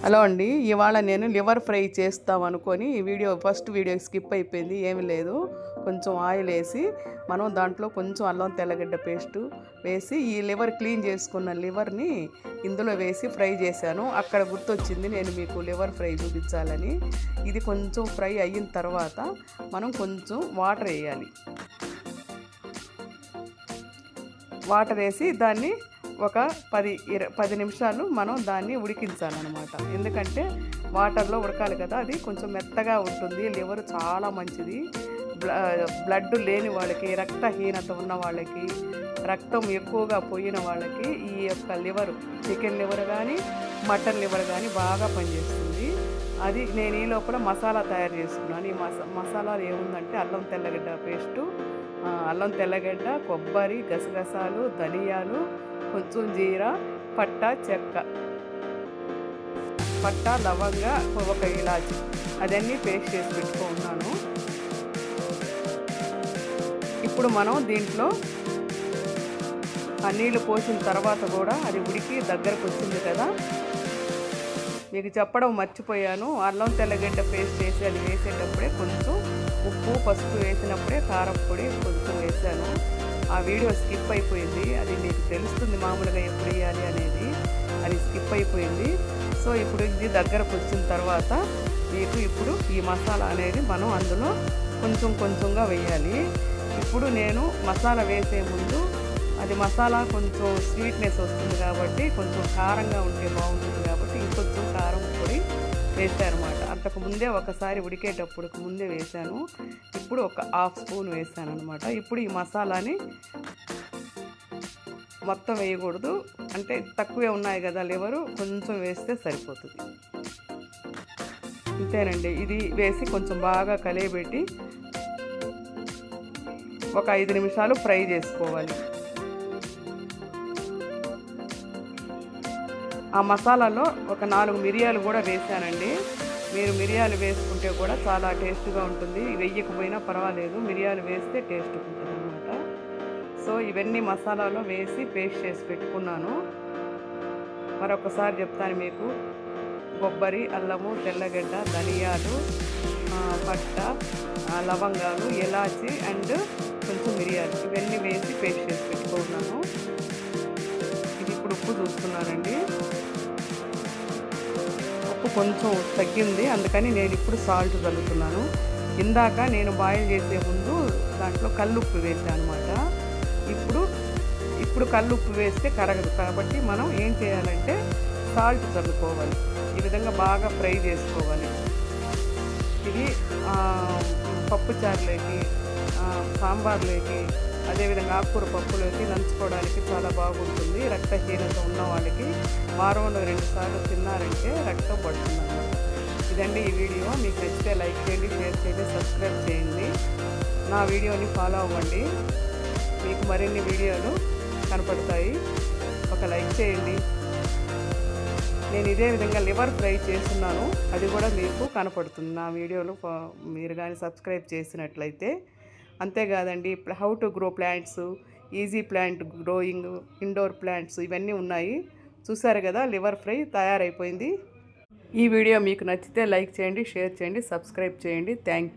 Hello అండి, ఇవాళ నేను లివర్ ఫ్రై చేస్తాం అనుకొని ఈ వీడియో ఫస్ట్ వీడియో స్కిప్ అయిపోయింది. ఏమీ లేదు, కొంచెం ఆయిల్ వేసి మనం దాంట్లో కొంచెం అల్లం తెల్లగడ్డ పేస్టు వేసి ఈ లివర్ క్లీన్ చేసుకున్న లివర్ని ఇందులో వేసి ఫ్రై చేశాను. అక్కడ గుర్తొచ్చింది నేను మీకు లివర్ ఫ్రై చూపించాలని. ఇది కొంచెం ఫ్రై అయిన తర్వాత మనం కొంచెం వాటర్ వేయాలి. వాటర్ వేసి దాన్ని ఒక 10 నిమిషాలు మనం దాన్ని ఉడికించాలన్నమాట. ఎందుకంటే వాటర్లో ఉడకాలి కదా, అది కొంచెం మెత్తగా ఉంటుంది. లివర్ చాలా మంచిది. బ్లడ్ లేని వాళ్ళకి, రక్తహీనత ఉన్న వాళ్ళకి, రక్తం ఎక్కువగా పోయిన వాళ్ళకి ఈ యొక్క లివర్, చికెన్ లివర్ కానీ మటన్ లివర్ కానీ బాగా పనిచేస్తుంది. అది నేను ఈ లోపల మసాలా తయారు చేసుకున్నాను. ఈ మసాలాలు ఏముందంటే అల్లం తెల్లగడ్డ పేస్టు, అల్లం తెల్లగడ్డ, కొబ్బరి, గసగసాలు, ధనియాలు, కొంచెం జీరా, పట్ట, చెక్క, పట్ట, లవంగ, ఒక ఇలాచి, అదన్నీ పేస్ట్ చేసి పెట్టుకున్నాను. ఇప్పుడు మనం దీంట్లో ఆ నీళ్ళు పోసిన తర్వాత కూడా అది ఉడికి దగ్గరకు వచ్చింది కదా, మీకు చెప్పడం మర్చిపోయాను. అల్లం తెల్లగడ్డ పేస్ట్ చేసి అది వేసేటప్పుడే కొంచెం ఉప్పు, పసుపు వేసినప్పుడే కారం పొడి కొంచెం వేసాను. ఆ వీడియో స్కిప్ అయిపోయింది. అది మీకు తెలుస్తుంది మామూలుగా ఎప్పుడు వేయాలి అనేది, అది స్కిప్ అయిపోయింది. సో ఇప్పుడు ఇది దగ్గరకు వచ్చిన తర్వాత మీకు ఇప్పుడు ఈ మసాలా అనేది మనం అందులో కొంచెం కొంచెంగా వేయాలి. ఇప్పుడు నేను మసాలా వేసే ముందు అది మసాలా కొంచెం స్వీట్నెస్ వస్తుంది కాబట్టి, కొంచెం కారంగా ఉంటే బాగుంటుంది కాబట్టి ఇంకొంచెం కారం పొడి వేసాను అనమాట. అంతకు ముందే ఒకసారి ఉడికేటప్పుడు ముందే వేసాను. ఇప్పుడు ఒక హాఫ్ స్పూన్ వేసాను అనమాట. ఇప్పుడు ఈ మసాలాని మొత్తం వేయకూడదు, అంటే తక్కువే ఉన్నాయి కదా లివరు, కొంచెం వేస్తే సరిపోతుంది. అంతేనండి. ఇది వేసి కొంచెం బాగా కలియబెట్టి ఒక 5 నిమిషాలు ఫ్రై చేసుకోవాలి. ఆ మసాలాలో ఒక 4 మిరియాలు కూడా వేసానండి. మీరు మిరియాలు వేసుకుంటే కూడా చాలా టేస్ట్గా ఉంటుంది. వేయకపోయినా పర్వాలేదు, మిరియాలు వేస్తే టేస్ట్ ఉంటుంది అన్నమాట. సో ఇవన్నీ మసాలాలో వేసి పేస్ట్ చేసి పెట్టుకున్నాను. మరొకసారి చెప్తాను మీకు. కొబ్బరి, అల్లము, తెల్లగడ్డ, ధనియాలు, పట్ట, లవంగాలు, ఇలాచి అండ్ కొంచెం మిరియాలు, ఇవన్నీ వేసి పేస్ట్ చేసి పెట్టుకున్నాను. ఇది ఇప్పుడు ఉప్పు చూస్తున్నానండి. ఉప్పు కొంచెం తగ్గింది, అందుకని నేను ఇప్పుడు సాల్ట్ కలుపుతున్నాను. ఇందాక నేను బాయిల్ చేసే ముందు దాంట్లో కల్లుప్పు వేసాను అనమాట. ఇప్పుడు కల్లుప్పు వేస్తే కరగదు కాబట్టి మనం ఏం చేయాలంటే సాల్ట్ చల్లుకోవాలి. ఈ విధంగా బాగా ఫ్రై చేసుకోవాలి. ఇది పప్పుచారులోకి, సాంబార్లోకి, అదేవిధంగా ఆకుకూర పప్పులోకి నంచుకోవడానికి చాలా బాగుంటుంది. రక్తహీనత ఉన్న వాళ్ళకి వారంలో 2 సార్లు తిన్నారంటే రక్తం పడుతుంది అన్నమాట. ఇదండి ఈ వీడియో. మీకు నచ్చితే లైక్ చేయండి, షేర్ చేయండి, సబ్స్క్రైబ్ చేయండి. నా వీడియోని ఫాలో అవ్వండి, మీకు మరిన్ని వీడియోలు కనపడతాయి. ఒక లైక్ చేయండి. నేను ఇదే విధంగా లివర్ ఫ్రై చేస్తున్నాను, అది కూడా మీకు కనపడుతుంది నా వీడియోలో మీరు కానీ సబ్స్క్రైబ్ చేసినట్లయితే. అంతేకాదండి, how to grow plants, easy plant growing, indoor plants, ఇవన్నీ ఉన్నాయి. చూసారు కదా, లివర్ ఫ్రై తయారైపోయింది. ఈ వీడియో మీకు నచ్చితే లైక్ చేయండి, షేర్ చేయండి, సబ్స్క్రైబ్ చేయండి. Thank you.